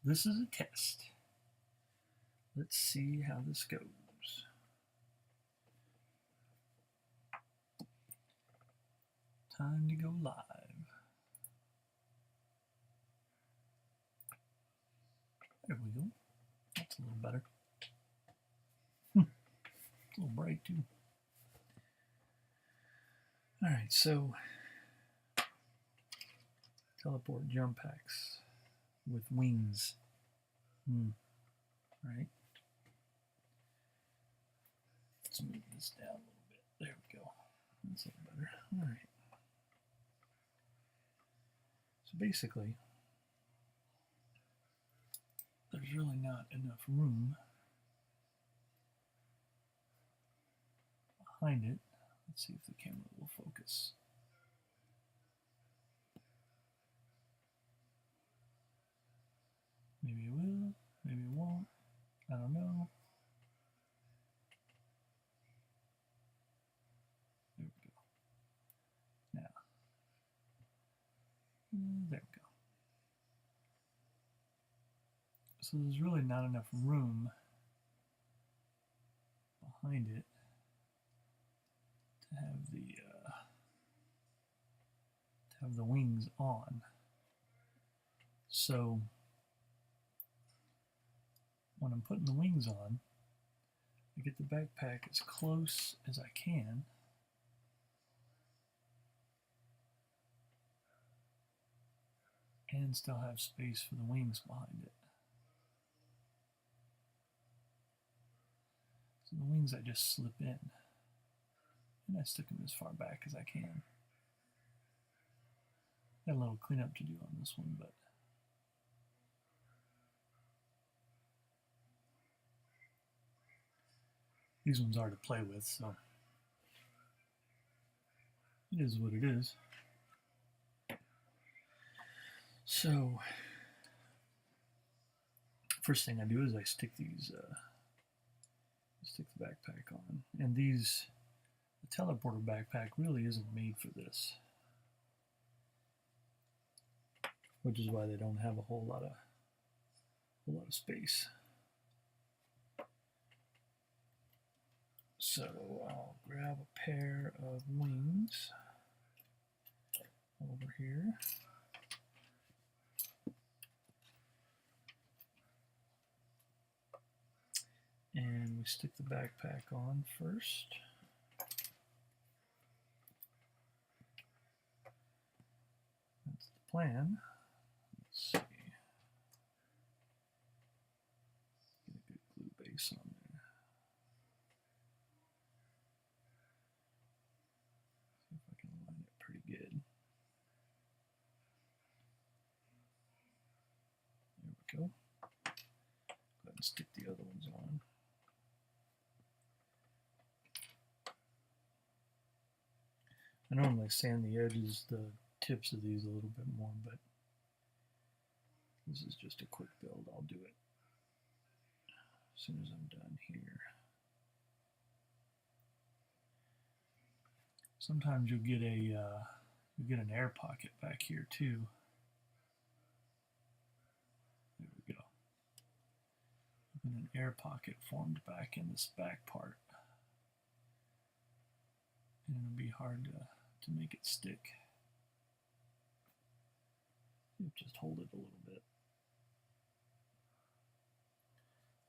this is a test. Let's see how this goes. Time to go live. There we go. That's a little better. It's a little bright too. Alright, so teleport jump packs with wings. Right. Let's move this down a little bit. There we go. That's a little better. Alright. So basically, there's really not enough room behind it. Let's see if the camera will focus. Maybe it will, maybe it won't. I don't know. There we go. Now, there we go. So there's really not enough room behind it to have the wings on. So when I'm putting the wings on, I get the backpack as close as I can and still have space for the wings behind it. So the wings I just slip in and I stick them as far back as I can. Got a little cleanup to do on this one, but these ones are to play with, so it is what it is. So first thing I do is I stick these, stick the backpack on, and the teleporter backpack really isn't made for this, which is why they don't have a whole lot of space. So I'll grab a pair of wings over here. And we stick the backpack on first. That's the plan. Let's see. Get a good glue base on there. See if I can align it pretty good. There we go. Go ahead and stick the other ones on. I normally sand the edges, the tips of these a little bit more, but this is just a quick build. I'll do it as soon as I'm done here. Sometimes you'll get an air pocket back here too. There we go. And an air pocket formed back in this back part, and it'll be hard to make it stick. Just hold it a little bit.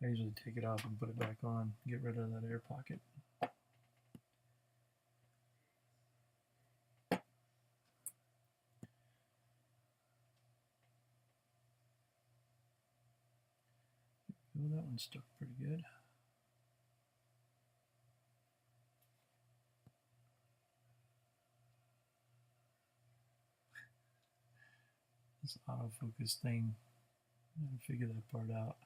I usually take it off and put it back on, get rid of that air pocket. Oh, that one stuck pretty good. This autofocus thing, I haven't figured that part out.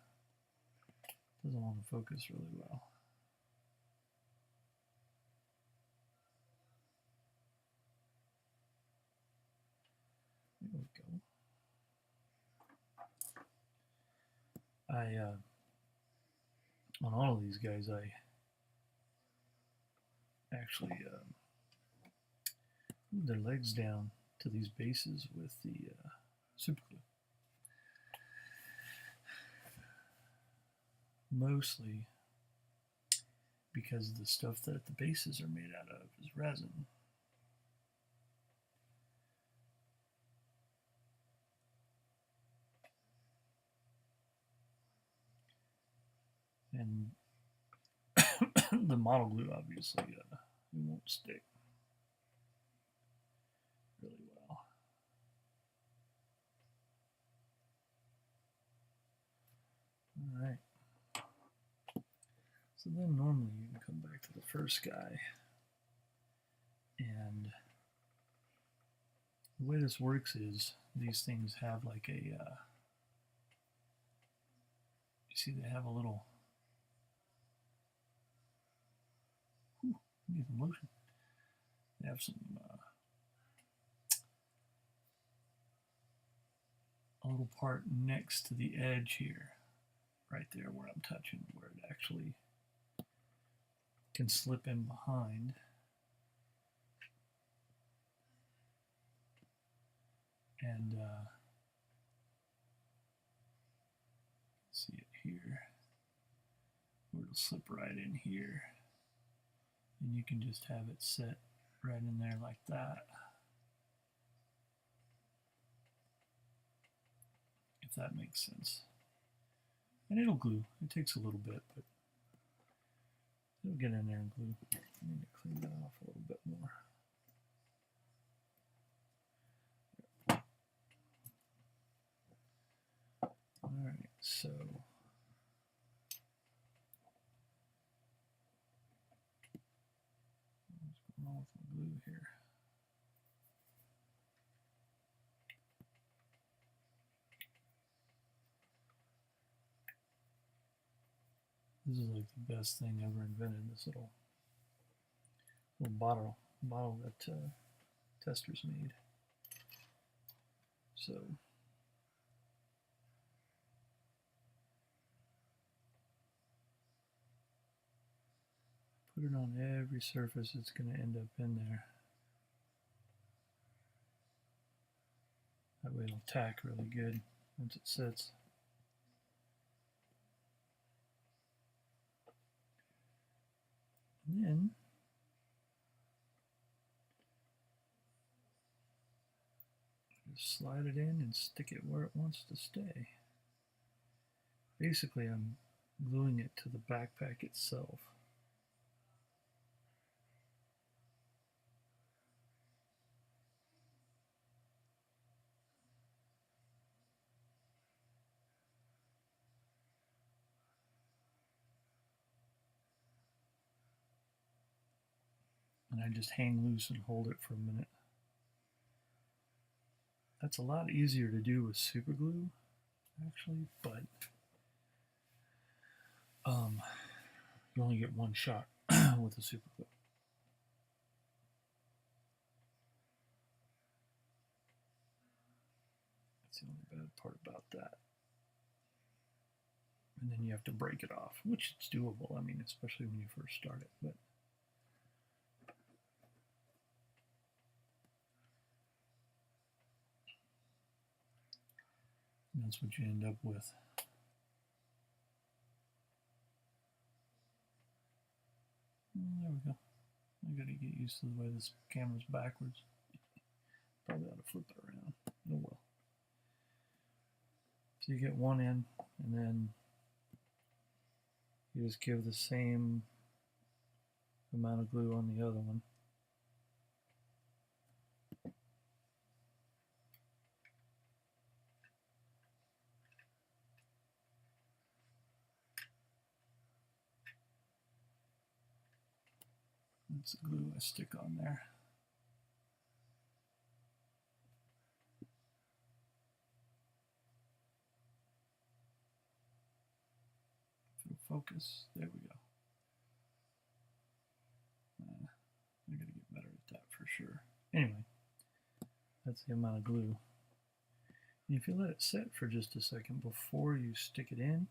Doesn't want to focus really well. There we go. On all of these guys, I actually move their legs down to these bases with the super glue. mostly because the stuff that the bases are made out of is resin. And the model glue obviously it won't stick really well. All right. So then normally you can come back to the first guy, and the way this works is these things have like a, you see they have a little, need some lotion. They have some, a little part next to the edge here, right there where I'm touching, where it actually can slip in behind. And see it here, where it'll slip right in here. And you can just have it set right in there like that. If that makes sense. And it'll glue. It takes a little bit, but it'll get in there and glue. I need to clean that off a little bit more. Alright, so what's going on with my glue here? This is like the best thing ever invented, this little bottle that testers made. So put it on every surface it's going to end up in there. That way it'll tack really good once it sits. And then just slide it in and stick it where it wants to stay. Basically, I'm gluing it to the backpack itself. And I just hang loose and hold it for a minute. That's a lot easier to do with super glue, actually, but you only get one shot with the super glue. That's the only bad part about that. And then you have to break it off, which is doable, I mean, especially when you first start it. But that's what you end up with. There we go. I gotta get used to the way this camera's backwards. Probably ought to flip it around. Oh well. So you get one in, and then you just give the same amount of glue on the other one. That's the glue I stick on there. If it'll focus, there we go. I gotta get better at that for sure. Anyway, that's the amount of glue. And if you let it set for just a second before you stick it in,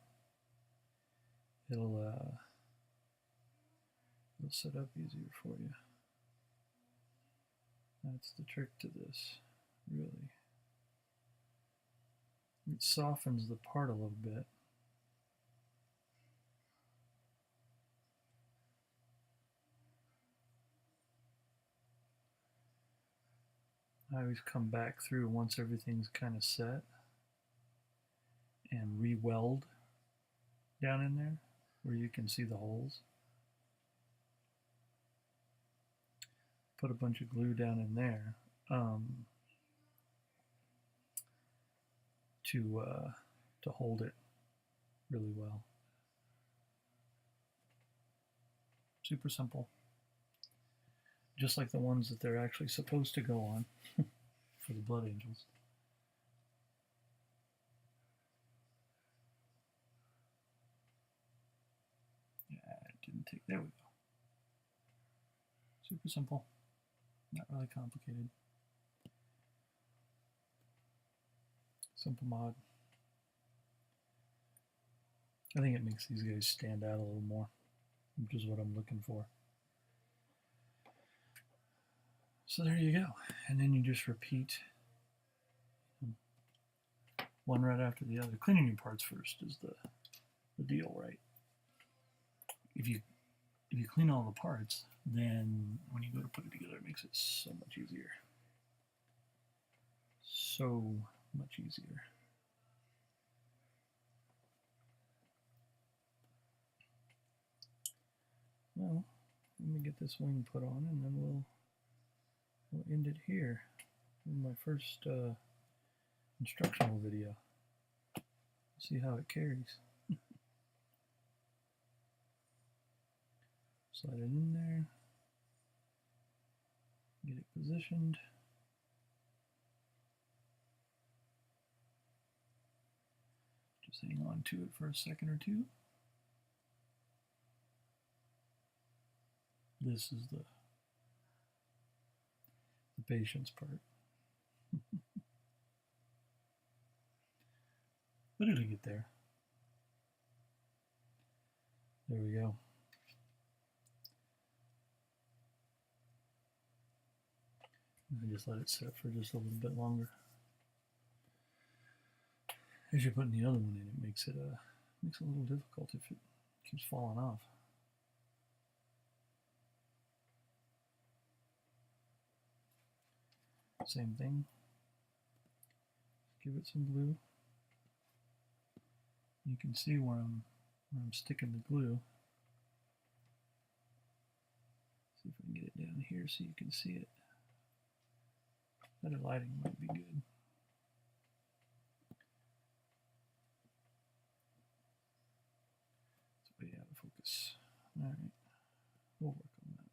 it'll set up easier for you. That's the trick to this, really. It softens the part a little bit. I always come back through once everything's kind of set and re-weld down in there where you can see the holes. Put a bunch of glue down in there to hold it really well. Super simple. Just like the ones that they're actually supposed to go on for the blood angels. Yeah, it didn't take, there we go. Super simple, not really complicated. Simple mod. I think it makes these guys stand out a little more, which is what I'm looking for. So there you go. And then you just repeat one right after the other. Cleaning your parts first is the deal, right? If you clean all the parts, then when you go to put it together, it makes it so much easier. So much easier. Well, let me get this wing put on, and then we'll end it here in my first instructional video. See how it carries. Slide it in there, get it positioned. Just hang on to it for a second or two. This is the patience part. But it'll get there. There we go. And just let it set for just a little bit longer. As you're putting the other one in, it makes it a little difficult if it keeps falling off. Same thing. Give it some glue. You can see where I'm sticking the glue. See if we can get it down here so you can see it. Better lighting might be good. It's way out of focus. All right, we'll work on that.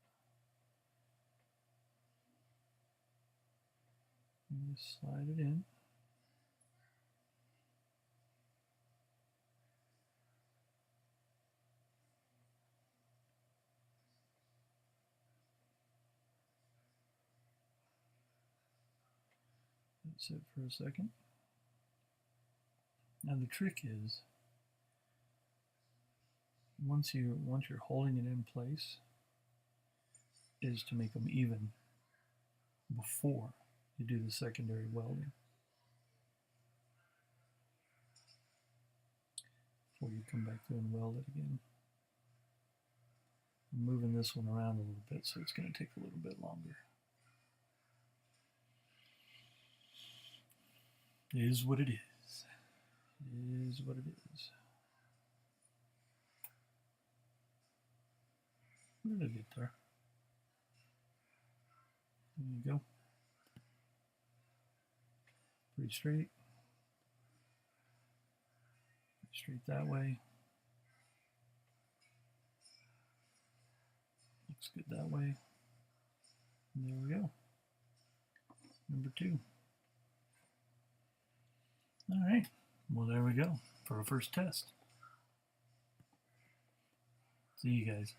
And just slide it in. Sit for a second. Now the trick is, once you're holding it in place, is to make them even before you do the secondary welding. Before you come back through and weld it again. I'm moving this one around a little bit, so it's going to take a little bit longer. It is what it is. It is what it is. Where did it get there? There you go. Pretty straight. Straight that way. Looks good that way. And there we go. Number 2. All right, well there we go for our first test. See you guys.